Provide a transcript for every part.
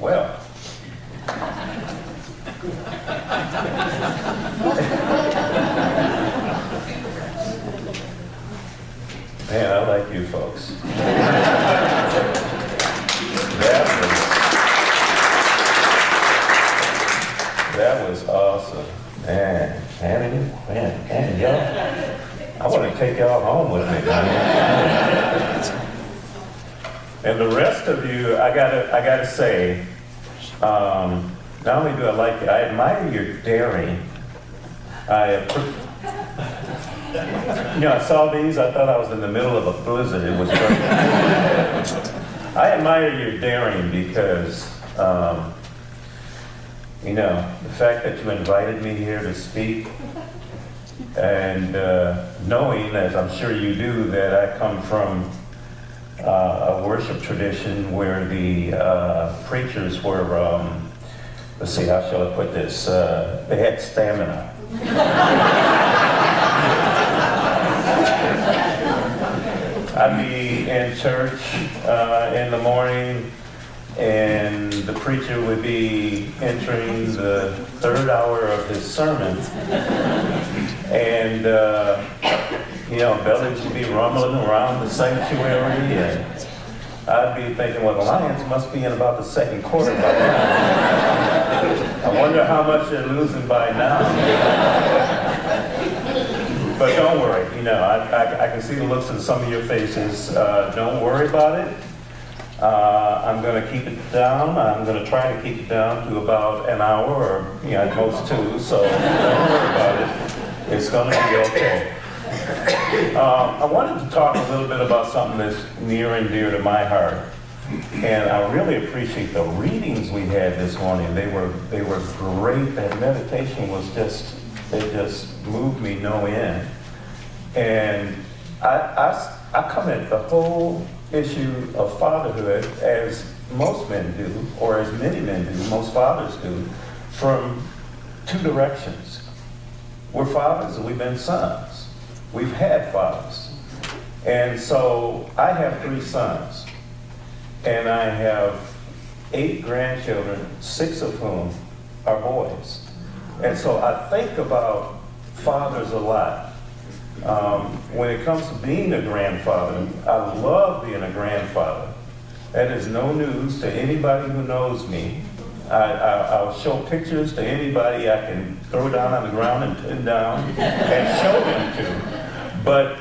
Well, man, I like you folks. That was awesome. Man, y'all, I want to take y'all home with me. And the rest of you, I gotta say, not only do I like you, I admire your daring. I saw these, I thought I was in the middle of a blizzard. It was great. I admire your daring because, the fact that you invited me here to speak, and knowing, as I'm sure you do, that I come from a worship tradition where the preachers were, let's see, how shall I put this? They had stamina. I'd be in church in the morning, and the preacher would be entering the third hour of his sermon, and bellies would be rumbling around the sanctuary, and I'd be thinking, well, the Lions must be in about the second quarter by now. I wonder how much they're losing by now. But don't worry, I can see the looks in some of your faces. Don't worry about it. I'm going to keep it down. I'm going to try to keep it down to about an hour, or at most 2, so don't worry about it. It's going to be okay. I wanted to talk a little bit about something that's near and dear to my heart. And I really appreciate the readings we had this morning. They were great. That meditation was just moved me no end. And I come at the whole issue of fatherhood, as most men do, or as many men do, most fathers do, from 2 directions. We're fathers and we've been sons. We've had fathers. And so I have 3 sons. And I have 8 grandchildren, 6 of whom are boys. And so I think about fathers a lot. When it comes to being a grandfather, I love being a grandfather. That is no news to anybody who knows me. I'll show pictures to anybody I can throw down on the ground and pin down and show them to. But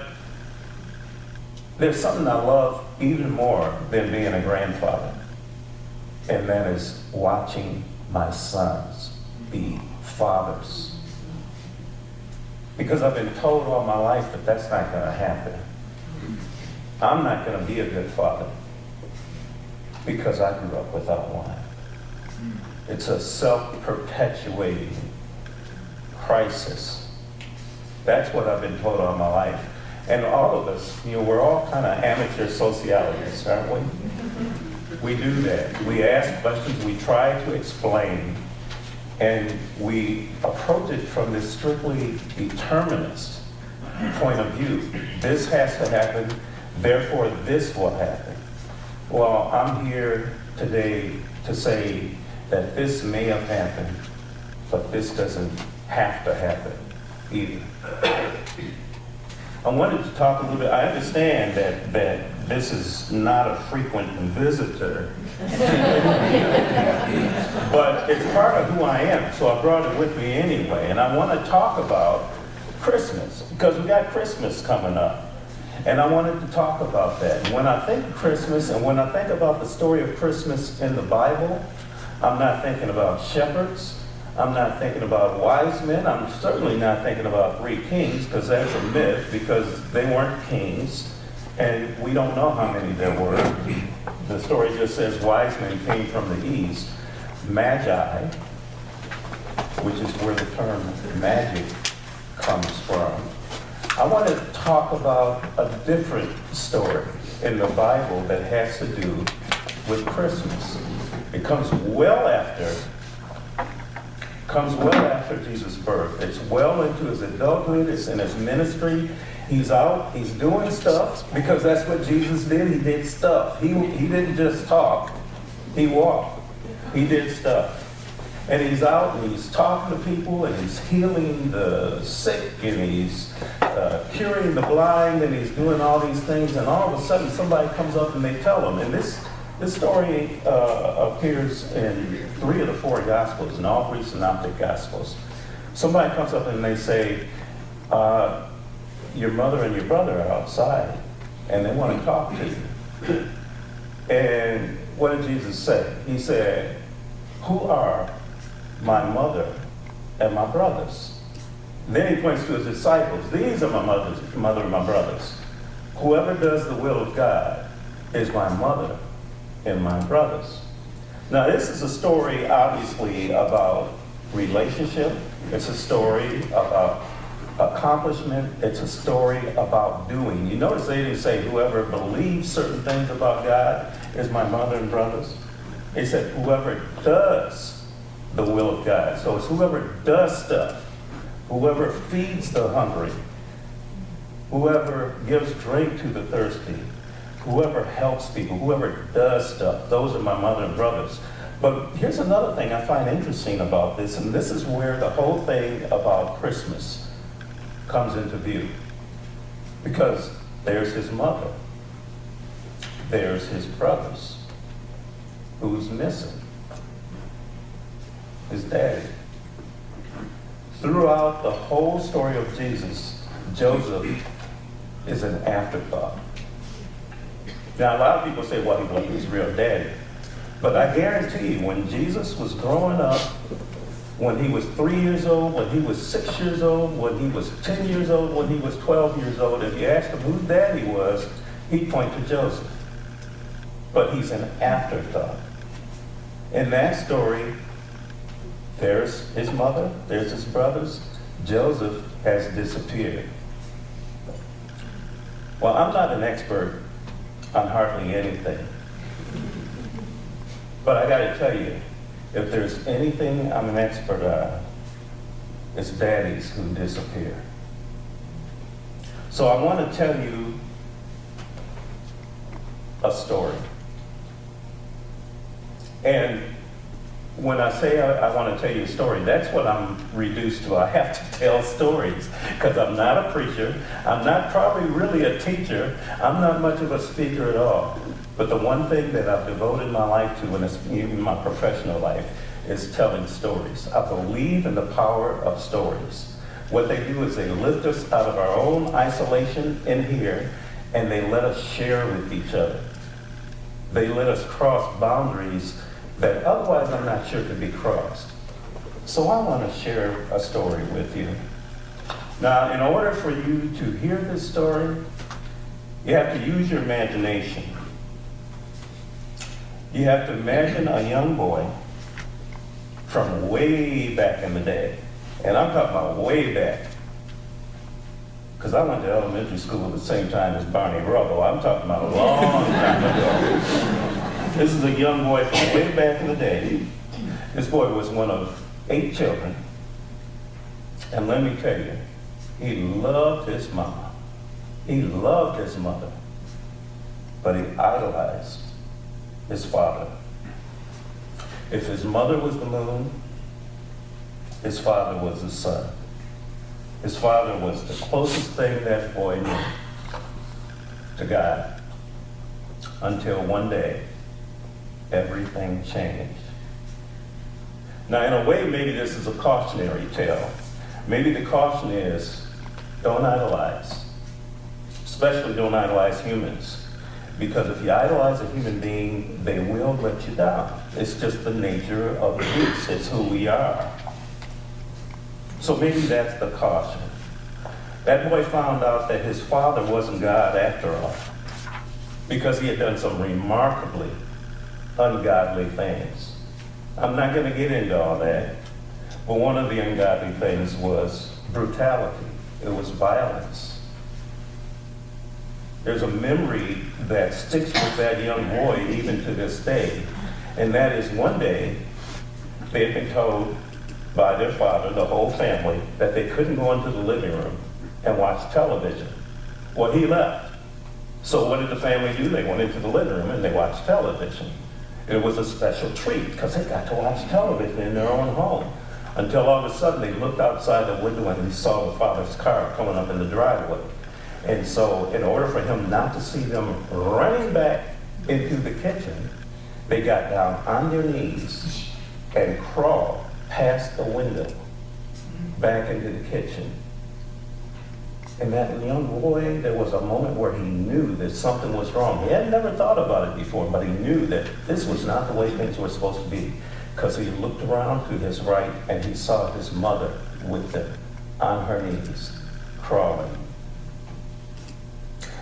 there's something I love even more than being a grandfather, and that is watching my sons be fathers. Because I've been told all my life that that's not going to happen. I'm not going to be a good father because I grew up without one. It's a self-perpetuating crisis. That's what I've been told all my life. And all of us, we're all kind of amateur sociologists, aren't we? We do that. We ask questions, we try to explain, and we approach it from this strictly determinist point of view. This has to happen, therefore this will happen. Well, I'm here today to say that this may have happened, but this doesn't have to happen either. I wanted to talk a little bit. I understand that this is not a frequent visitor, but it's part of who I am, so I brought it with me anyway. And I want to talk about Christmas, because we got Christmas coming up. And I wanted to talk about that. And when I think of Christmas, and when I think about the story of Christmas in the Bible, I'm not thinking about shepherds. I'm not thinking about wise men. I'm certainly not thinking about 3 kings, because that's a myth, because they weren't kings. And we don't know how many there were. The story just says wise men came from the east. Magi, which is where the term magic comes from. I want to talk about a different story in the Bible that has to do with Christmas. It comes well after Jesus' birth. It's well into his adulthood. It's in his ministry. He's out. He's doing stuff, because that's what Jesus did. He did stuff. He didn't just talk. He walked. He did stuff. And he's out and he's talking to people and he's healing the sick and he's curing the blind and he's doing all these things. And all of a sudden somebody comes up and they tell him. And this story appears in 3 of the 4 Gospels, in all 3 synoptic Gospels. Somebody comes up and they say, your mother and your brother are outside and they want to talk to you. And what did Jesus say? He said, who are my mother and my brothers? Then he points to his disciples. These are my mother and my brothers. Whoever does the will of God is my mother and my brothers. Now this is a story obviously about relationship. It's a story about accomplishment. It's a story about doing. You notice they didn't say whoever believes certain things about God is my mother and brothers. They said whoever does the will of God. So it's whoever does stuff, whoever feeds the hungry, whoever gives drink to the thirsty, whoever helps people, whoever does stuff. Those are my mother and brothers. But here's another thing I find interesting about this, and this is where the whole thing about Christmas comes into view. Because there's his mother, there's his brothers. Who's missing? His daddy. Throughout the whole story of Jesus, Joseph is an afterthought. Now, a lot of people say, well, he wasn't his real daddy. But I guarantee you, when Jesus was growing up, when he was 3 years old, when he was 6 years old, when he was 10 years old, when he was 12 years old, if you asked him who daddy was, he'd point to Joseph. But he's an afterthought. In that story, there's his mother, there's his brothers. Joseph has disappeared. Well, I'm not an expert on hardly anything. But I gotta tell you, if there's anything I'm an expert on, it's daddies who disappear. So I want to tell you a story. And when I say I want to tell you a story, that's what I'm reduced to. I have to tell stories because I'm not a preacher. I'm not probably really a teacher. I'm not much of a speaker at all. But the one thing that I've devoted my life to, and it's in my professional life, is telling stories. I believe in the power of stories. What they do is they lift us out of our own isolation in here, and they let us share with each other. They let us cross boundaries that otherwise I'm not sure could be crossed. So I want to share a story with you. Now, in order for you to hear this story, you have to use your imagination. You have to imagine a young boy from way back in the day. And I'm talking about way back. Because I went to elementary school at the same time as Barney Rubble. I'm talking about a long time ago. This is a young boy from way back in the day. This boy was one of 8 children. And let me tell you, he loved his mama. He loved his mother. But he idolized his father. If his mother was the moon, his father was the sun. His father was the closest thing that boy knew to God. Until one day, everything changed. Now, in a way, maybe this is a cautionary tale. Maybe the caution is, don't idolize. Especially don't idolize humans. Because if you idolize a human being, they will let you down. It's just the nature of the beast. It's who we are. So maybe that's the caution. That boy found out that his father wasn't God after all, because he had done some remarkably ungodly things. I'm not going to get into all that, but one of the ungodly things was brutality. It was violence. There's a memory that sticks with that young boy even to this day, and that is one day they had been told by their father, the whole family, that they couldn't go into the living room and watch television. Well, he left. So what did the family do? They went into the living room and they watched television. It was a special treat because they got to watch television in their own home. Until all of a sudden they looked outside the window and they saw the father's car coming up in the driveway. And so in order for him not to see them running back into the kitchen, they got down on their knees and crawled past the window back into the kitchen. And that young boy, there was a moment where he knew that something was wrong. He had never thought about it before, but he knew that this was not the way things were supposed to be. Because he looked around to his right and he saw his mother with them on her knees, crawling.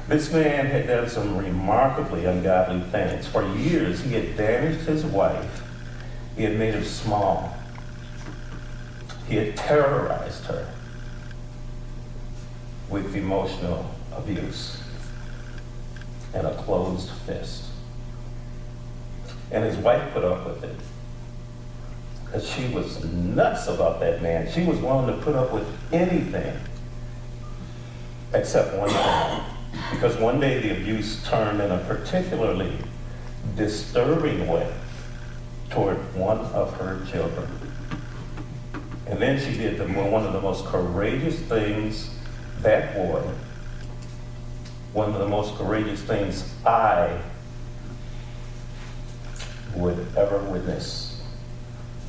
This man had done some remarkably ungodly things. For years, he had damaged his wife. He had made her small. He had terrorized her with emotional abuse and a closed fist. And his wife put up with it because she was nuts about that man. She was willing to put up with anything except one thing. Because one day the abuse turned in a particularly disturbing way toward one of her children. And then she did one of the most courageous things that boy, one of the most courageous things I would ever witness.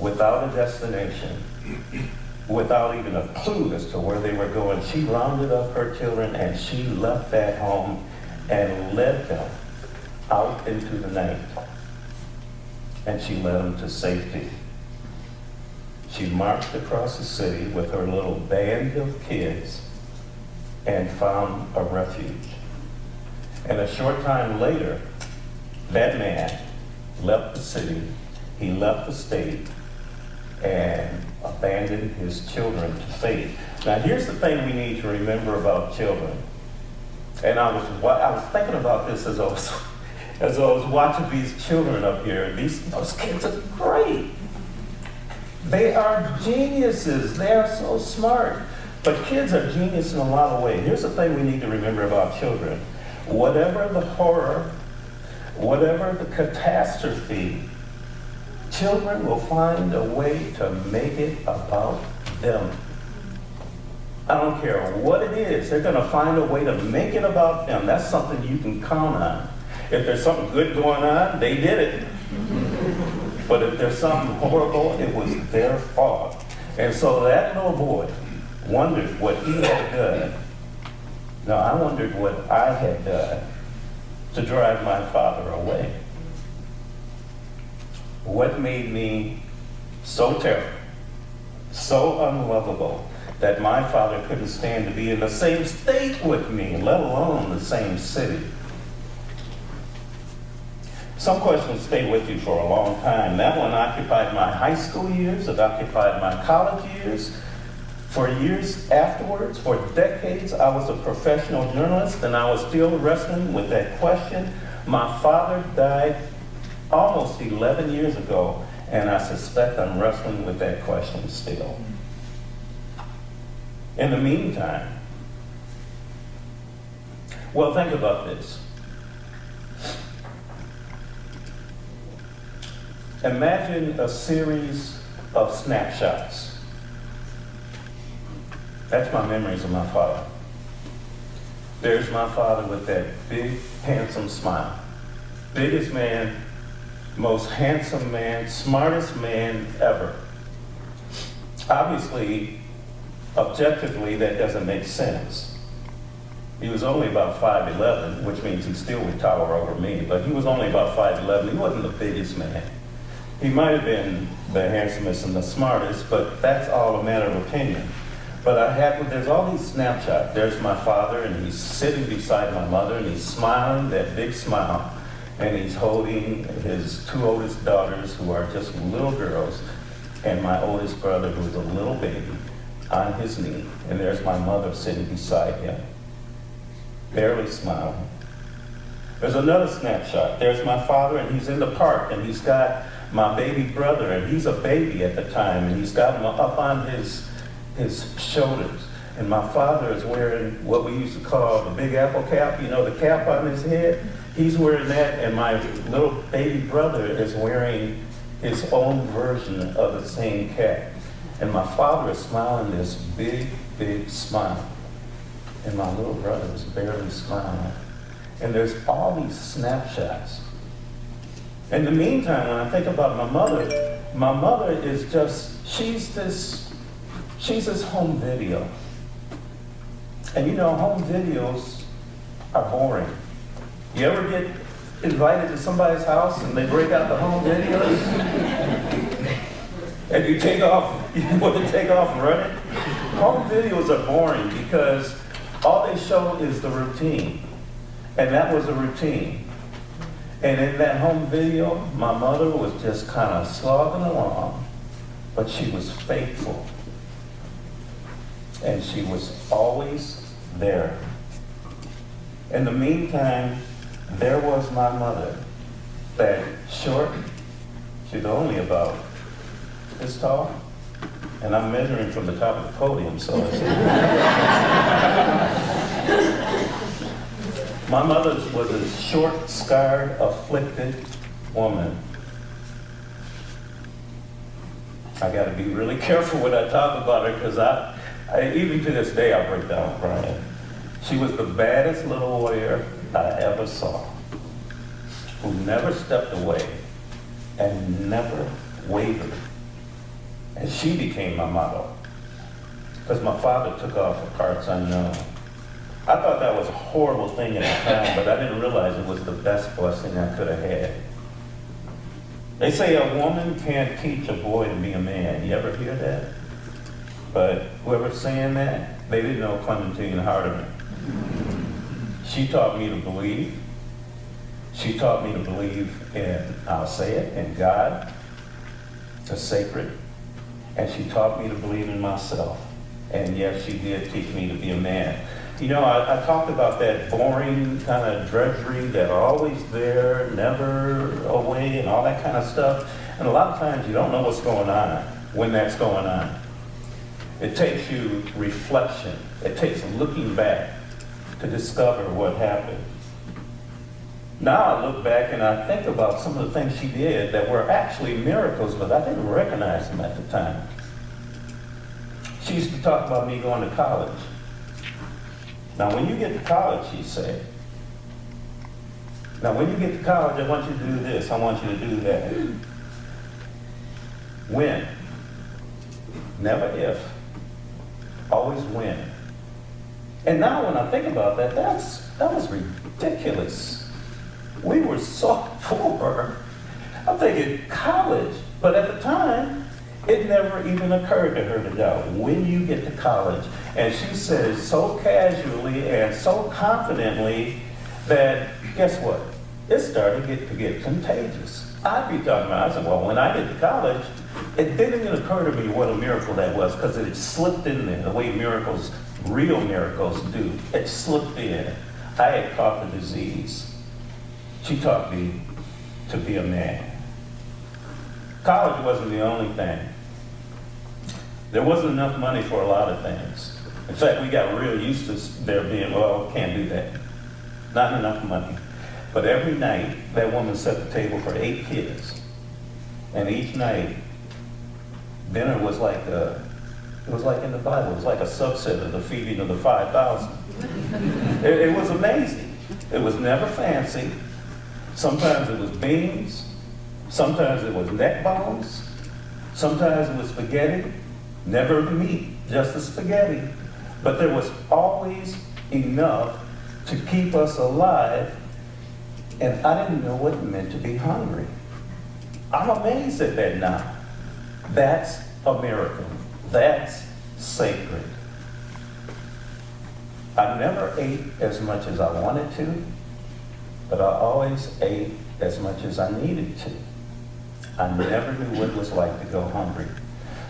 Without a destination, without even a clue as to where they were going, she rounded up her children and she left that home and led them out into the night. And she led them to safety. She marched across the city with her little band of kids and found a refuge. And a short time later, that man left the city, he left the state, and abandoned his children to fate. Now here's the thing we need to remember about children. And I was thinking about this as I was watching these children up here. Those kids are great. They are geniuses. They are so smart. But kids are genius in a lot of ways. Here's the thing we need to remember about children. Whatever the horror, whatever the catastrophe, children will find a way to make it about them. I don't care what it is, they're going to find a way to make it about them. That's something you can count on. If there's something good going on, they did it. But if there's something horrible, it was their fault. And so that little boy wondered what he had done. Now, I wondered what I had done to drive my father away. What made me so terrible, so unlovable, that my father couldn't stand to be in the same state with me, let alone the same city? Some questions stay with you for a long time. That one occupied my high school years, it occupied my college years. For years afterwards, for decades, I was a professional journalist and I was still wrestling with that question. My father died almost 11 years ago, and I suspect I'm wrestling with that question still. In the meantime, well, think about this. Imagine a series of snapshots. That's my memories of my father. There's my father with that big, handsome smile. Biggest man, most handsome man, smartest man ever. Obviously, objectively, that doesn't make sense. He was only about 5'11", which means he still would tower over me, but he was only about 5'11". He wasn't the biggest man. He might have been the handsomest and the smartest, but that's all a matter of opinion. But there's all these snapshots. There's my father, and he's sitting beside my mother, and he's smiling, that big smile, and he's holding his two oldest daughters, who are just little girls, and my oldest brother, who's a little baby, on his knee. And there's my mother sitting beside him, barely smiling. There's another snapshot. There's my father, and he's in the park, and he's got my baby brother, and he's a baby at the time, and he's got him up on his shoulders. And my father is wearing what we used to call the big apple cap, you know, the cap on his head. He's wearing that, and my little baby brother is wearing his own version of the same cap. And my father is smiling this big, big smile. And my little brother is barely smiling. And there's all these snapshots. In the meantime, when I think about my mother is just, she's this home video. And you know, home videos are boring. You ever get invited to somebody's house and they break out the home videos? And you take off, you want to take off running? Home videos are boring because all they show is the routine. And that was a routine. And in that home video, my mother was just kind of slogging along, but she was faithful. And she was always there. In the meantime, there was my mother, that short, she's only about this tall, and I'm measuring from the top of the podium, so it's... My mother was a short, scarred, afflicted woman. I gotta be really careful when I talk about her, because I even to this day, I break down crying. She was the baddest little warrior I ever saw, who never stepped away and never wavered. And she became my model, because my father took off for parts unknown. I thought that was a horrible thing at the time, but I didn't realize it was the best blessing I could have had. They say a woman can't teach a boy to be a man. You ever hear that? But whoever's saying that, they didn't know Clayton Hardiman. She taught me to believe. She taught me to believe in, I'll say it, in God, the sacred. And she taught me to believe in myself. And yes, she did teach me to be a man. You know, I talked about that boring kind of drudgery that always there, never away, and all that kind of stuff. And a lot of times you don't know what's going on when that's going on. It takes you reflection. It takes looking back to discover what happened. Now I look back and I think about some of the things she did that were actually miracles, but I didn't recognize them at the time. She used to talk about me going to college. Now when you get to college, she said, now when you get to college, I want you to do this, I want you to do that. When? Never if. Always when. And now when I think about that, that was ridiculous. We were so poor. I'm thinking college, but at the time, it never even occurred to her to doubt when you get to college. And she said it so casually and so confidently that, guess what? It started to get contagious. I'd be talking about, I said, well, when I get to college, it didn't even occur to me what a miracle that was, because it had slipped in there the way miracles, real miracles do. It slipped in. I had caught the disease. She taught me to be a man. College wasn't the only thing. There wasn't enough money for a lot of things. In fact, we got real used to there being, well, can't do that. Not enough money. But every night, that woman set the table for 8 kids. And each night, dinner was like it was like in the Bible. It was like a subset of the feeding of the 5,000. It was amazing. It was never fancy. Sometimes it was beans. Sometimes it was neck bones. Sometimes it was spaghetti. Never meat, just the spaghetti. But there was always enough to keep us alive, and I didn't know what it meant to be hungry. I'm amazed at that now. That's a miracle. That's sacred. I never ate as much as I wanted to, but I always ate as much as I needed to. I never knew what it was like to go hungry.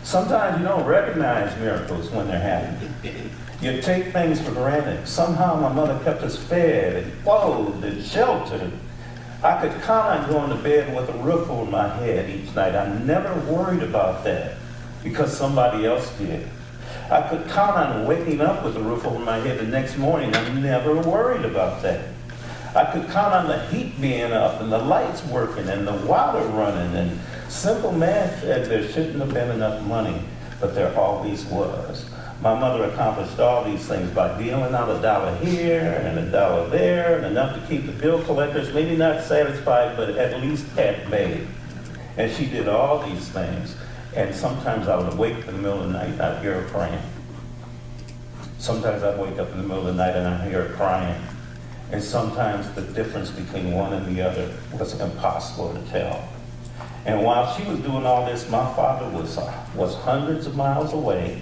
Sometimes you don't recognize miracles when they're happening. You take things for granted. Somehow my mother kept us fed and clothed and sheltered. I could count on going to bed with a roof over my head each night. I never worried about that because somebody else did. I could count on waking up with a roof over my head the next morning. I never worried about that. I could count on the heat being up and the lights working and the water running and simple math. There shouldn't have been enough money, but there always was. My mother accomplished all these things by dealing out $1 here and $1 there and enough to keep the bill collectors maybe not satisfied, but at least at bay. And she did all these things. And sometimes I would wake up in the middle of the night and I'd hear her praying. Sometimes I'd wake up in the middle of the night and I'd hear her crying. And sometimes the difference between one and the other was impossible to tell. And while she was doing all this, my father was hundreds of miles away,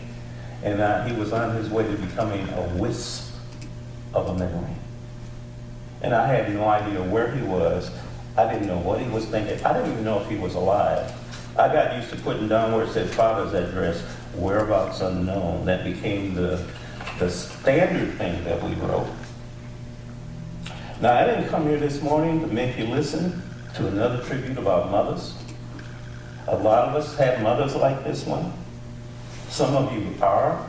and he was on his way to becoming a wisp of a memory. And I had no idea where he was. I didn't know what he was thinking. I didn't even know if he was alive. I got used to putting down where it said father's address, whereabouts unknown. That became the standard thing that we wrote. Now, I didn't come here this morning to make you listen to another tribute about mothers. A lot of us have mothers like this one. Some of you are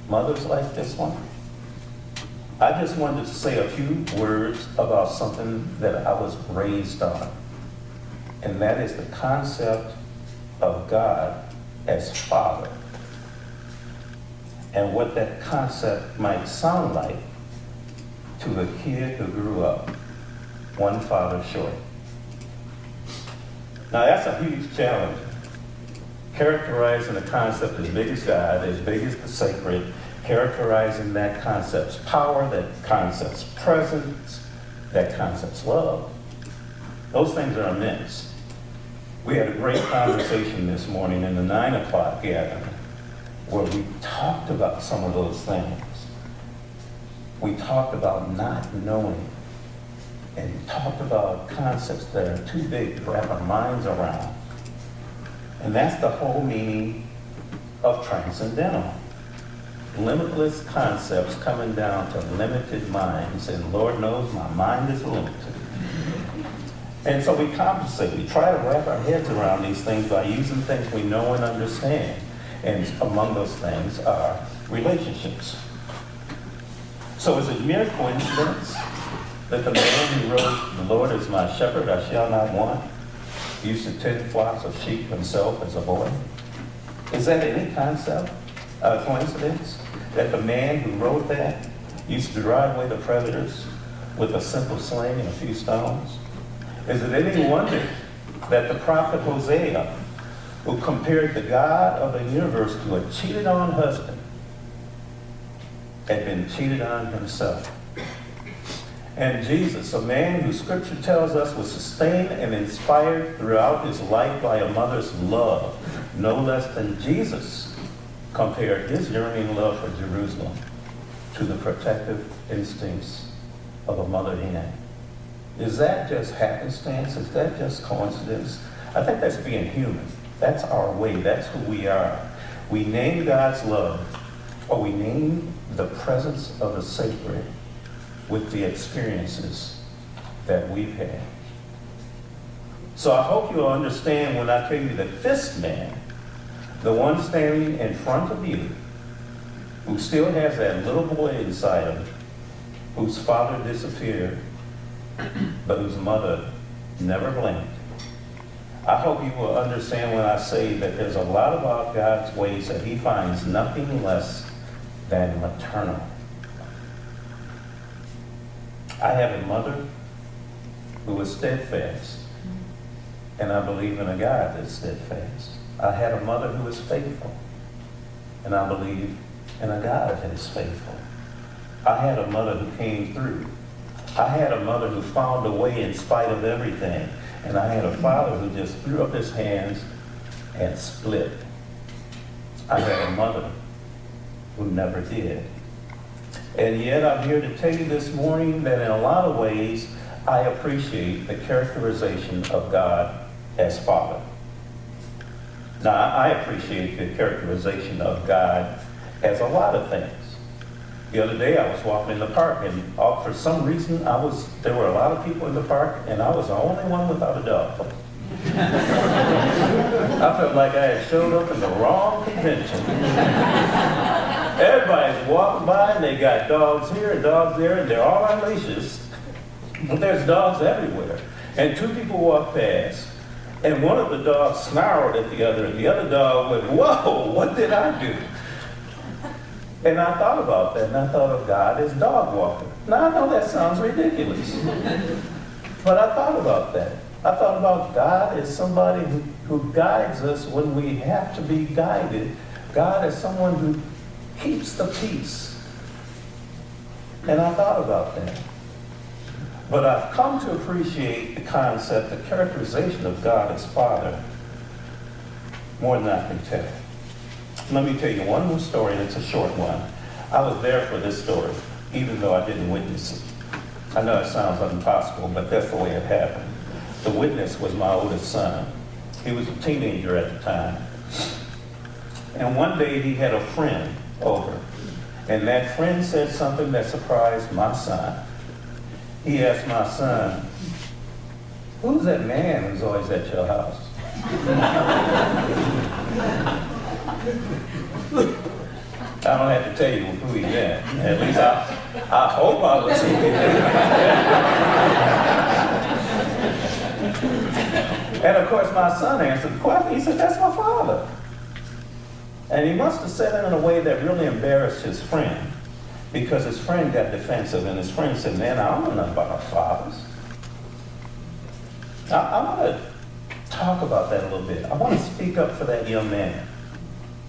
mothers like this one. I just wanted to say a few words about something that I was raised on, and that is the concept of God as Father, and what that concept might sound like to a kid who grew up one father short. Now that's a huge challenge. Characterizing a concept as big as God, as big as the sacred, characterizing that concept's power, that concept's presence, that concept's love. Those things are immense. We had a great conversation this morning in the 9 o'clock gathering where we talked about some of those things. We talked about not knowing and talked about concepts that are too big to wrap our minds around. And that's the whole meaning of transcendental. Limitless concepts coming down to limited minds, and Lord knows my mind is limited. And so we compensate. We try to wrap our heads around these things by using things we know and understand. And among those things are relationships. So is it mere coincidence that the man who wrote, "The Lord is my shepherd, I shall not want," used to tend flocks of sheep himself as a boy? Is that any coincidence that the man who wrote that used to drive away the predators with a simple sling and a few stones? Is it any wonder that the prophet Hosea, who compared the God of the universe to a cheated on husband, had been cheated on himself? And Jesus, a man who Scripture tells us was sustained and inspired throughout his life by a mother's love, no less than Jesus compared his yearning love for Jerusalem to the protective instincts of a mother hen. Is that just happenstance? Is that just coincidence? I think that's being human. That's our way. That's who we are. We name God's love, or we name the presence of the sacred with the experiences that we've had. So I hope you'll understand when I tell you that this man, the one standing in front of you, who still has that little boy inside him, whose father disappeared, but whose mother never blinked. I hope you will understand when I say that there's a lot about God's ways that he finds nothing less than maternal. I have a mother who was steadfast, and I believe in a God that's steadfast. I had a mother who was faithful, and I believe in a God that is faithful. I had a mother who came through. I had a mother who found a way in spite of everything, and I had a father who just threw up his hands and split. I had a mother who never did. And yet I'm here to tell you this morning that in a lot of ways, I appreciate the characterization of God as Father. Now, I appreciate the characterization of God as a lot of things. The other day I was walking in the park, and for some reason there were a lot of people in the park, and I was the only one without a dog. I felt like I had showed up in the wrong convention. Everybody's walking by, and they got dogs here and dogs there, and they're all on leashes. But there's dogs everywhere. And two people walked past, and one of the dogs snarled at the other, and the other dog went, whoa, what did I do? And I thought about that, and I thought of God as dog walker. Now, I know that sounds ridiculous, but I thought about that. I thought about God as somebody who guides us when we have to be guided. God as someone who keeps the peace. And I thought about that. But I've come to appreciate the concept, the characterization of God as Father more than I can tell. Let me tell you one more story, and it's a short one. I was there for this story, even though I didn't witness it. I know it sounds impossible, but that's the way it happened. The witness was my oldest son. He was a teenager at the time. And one day he had a friend over, and that friend said something that surprised my son. He asked my son, who's that man who's always at your house? I don't have to tell you who he meant. At least I hope I was who he meant. And of course my son answered the question. He said, that's my father. And he must have said it in a way that really embarrassed his friend, because his friend got defensive, and his friend said, man, I don't know nothing about our fathers. I want to talk about that a little bit. I want to speak up for that young man.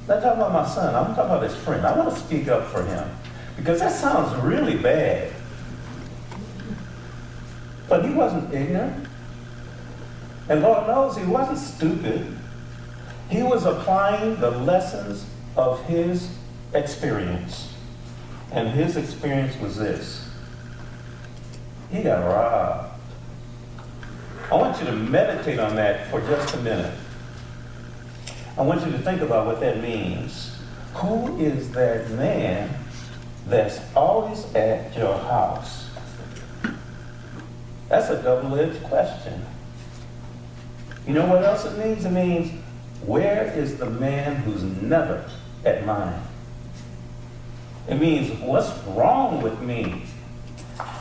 Not talking about my son, I'm talking about his friend. I want to speak up for him, because that sounds really bad. But he wasn't ignorant. And Lord knows he wasn't stupid. He was applying the lessons of his experience. And his experience was this. He got robbed. I want you to meditate on that for just a minute. I want you to think about what that means. Who is that man that's always at your house? That's a double-edged question. You know what else it means? It means, where is the man who's never at mine? It means, what's wrong with me?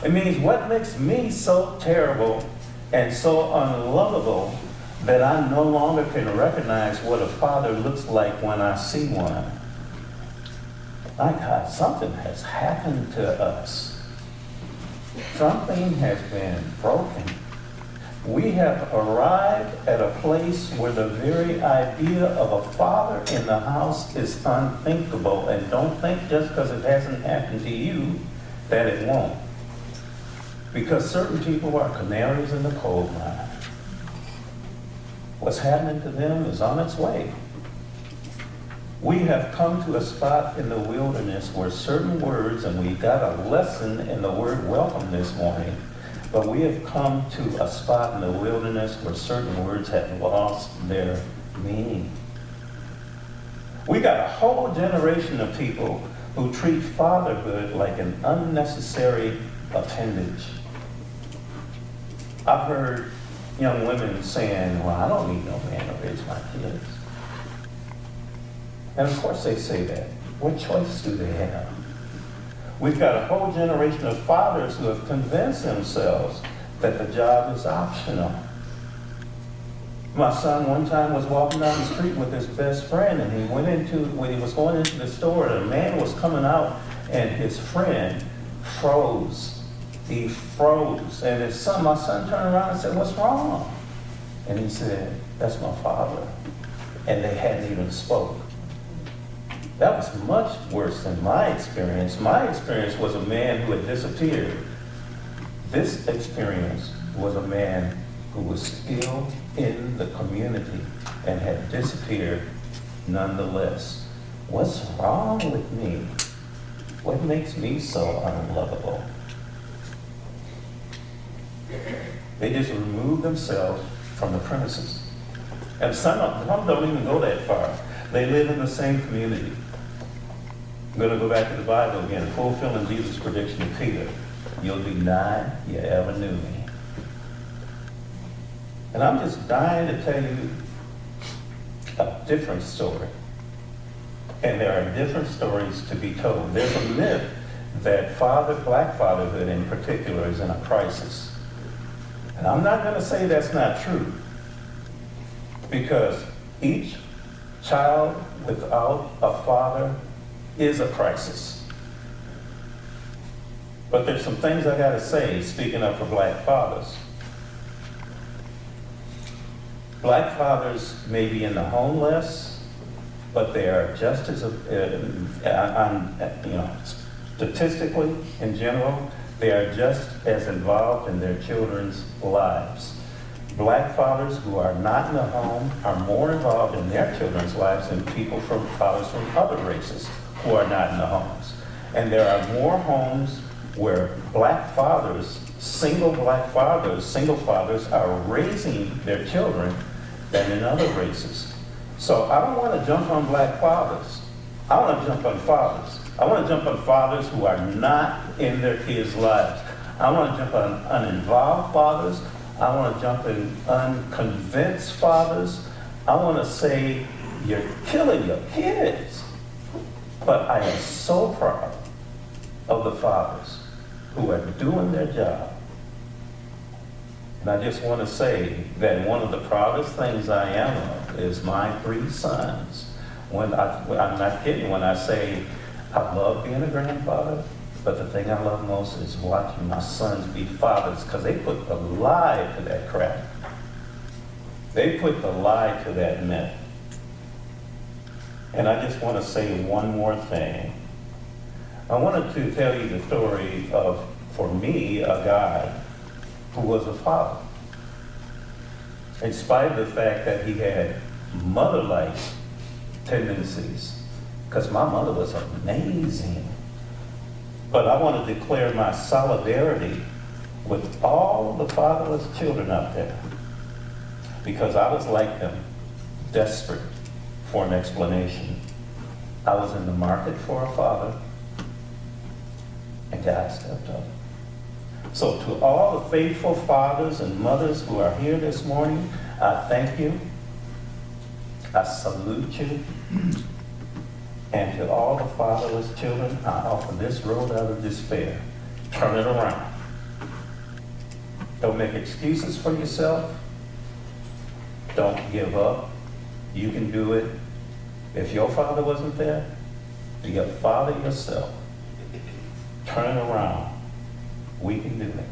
It means, what makes me so terrible and so unlovable that I no longer can recognize what a father looks like when I see one? My God, something has happened to us. Something has been broken. We have arrived at a place where the very idea of a father in the house is unthinkable. And don't think just because it hasn't happened to you that it won't. Because certain people are canaries in the coal mine. What's happening to them is on its way. We have come to a spot in the wilderness where certain words, and we got a lesson in the word welcome this morning, but we have come to a spot in the wilderness where certain words have lost their meaning. We got a whole generation of people who treat fatherhood like an unnecessary appendage. I've heard young women saying, well, I don't need no man to raise my kids. And of course they say that. What choice do they have? We've got a whole generation of fathers who have convinced themselves that the job is optional. My son one time was walking down the street with his best friend, and when he was going into the store, and a man was coming out, and his friend froze. He froze. And my son turned around and said, what's wrong? And he said, that's my father. And they hadn't even spoke. That was much worse than my experience. My experience was a man who had disappeared. This experience was a man who was still in the community and had disappeared nonetheless. What's wrong with me? What makes me so unlovable? They just remove themselves from the premises. And some don't even go that far. They live in the same community. I'm going to go back to the Bible again, fulfilling Jesus' prediction to Peter. You'll deny you ever knew me. And I'm just dying to tell you a different story. And there are different stories to be told. There's a myth that black fatherhood in particular is in a crisis. And I'm not going to say that's not true, because each child without a father is a crisis. But there's some things I got to say, speaking of for black fathers. Black fathers may be in the home less, but they are just as, statistically, in general, they are just as involved in their children's lives. Black fathers who are not in the home are more involved in their children's lives than fathers from other races who are not in the homes. And there are more homes where black fathers, single fathers are raising their children than in other races. So I don't want to jump on black fathers. I want to jump on fathers. I want to jump on fathers who are not in their kids' lives. I want to jump on uninvolved fathers. I want to jump in unconvinced fathers. I want to say, you're killing your kids. But I am so proud of the fathers who are doing their job. And I just want to say that one of the proudest things I am of is my 3 sons. I'm not kidding when I say I love being a grandfather, but the thing I love most is watching my sons be fathers, because they put the lie to that crap. They put the lie to that myth. And I just want to say one more thing. I wanted to tell you the story of, for me, a guy who was a father. In spite of the fact that he had mother-like tendencies, because my mother was amazing. But I want to declare my solidarity with all the fatherless children out there, because I was like them, desperate for an explanation. I was in the market for a father, and God stepped up. So to all the faithful fathers and mothers who are here this morning, I thank you. I salute you. And to all the fatherless children, I offer this road out of despair. Turn it around. Don't make excuses for yourself. Don't give up. You can do it. If your father wasn't there, be a father yourself. Turn it around. We can do it.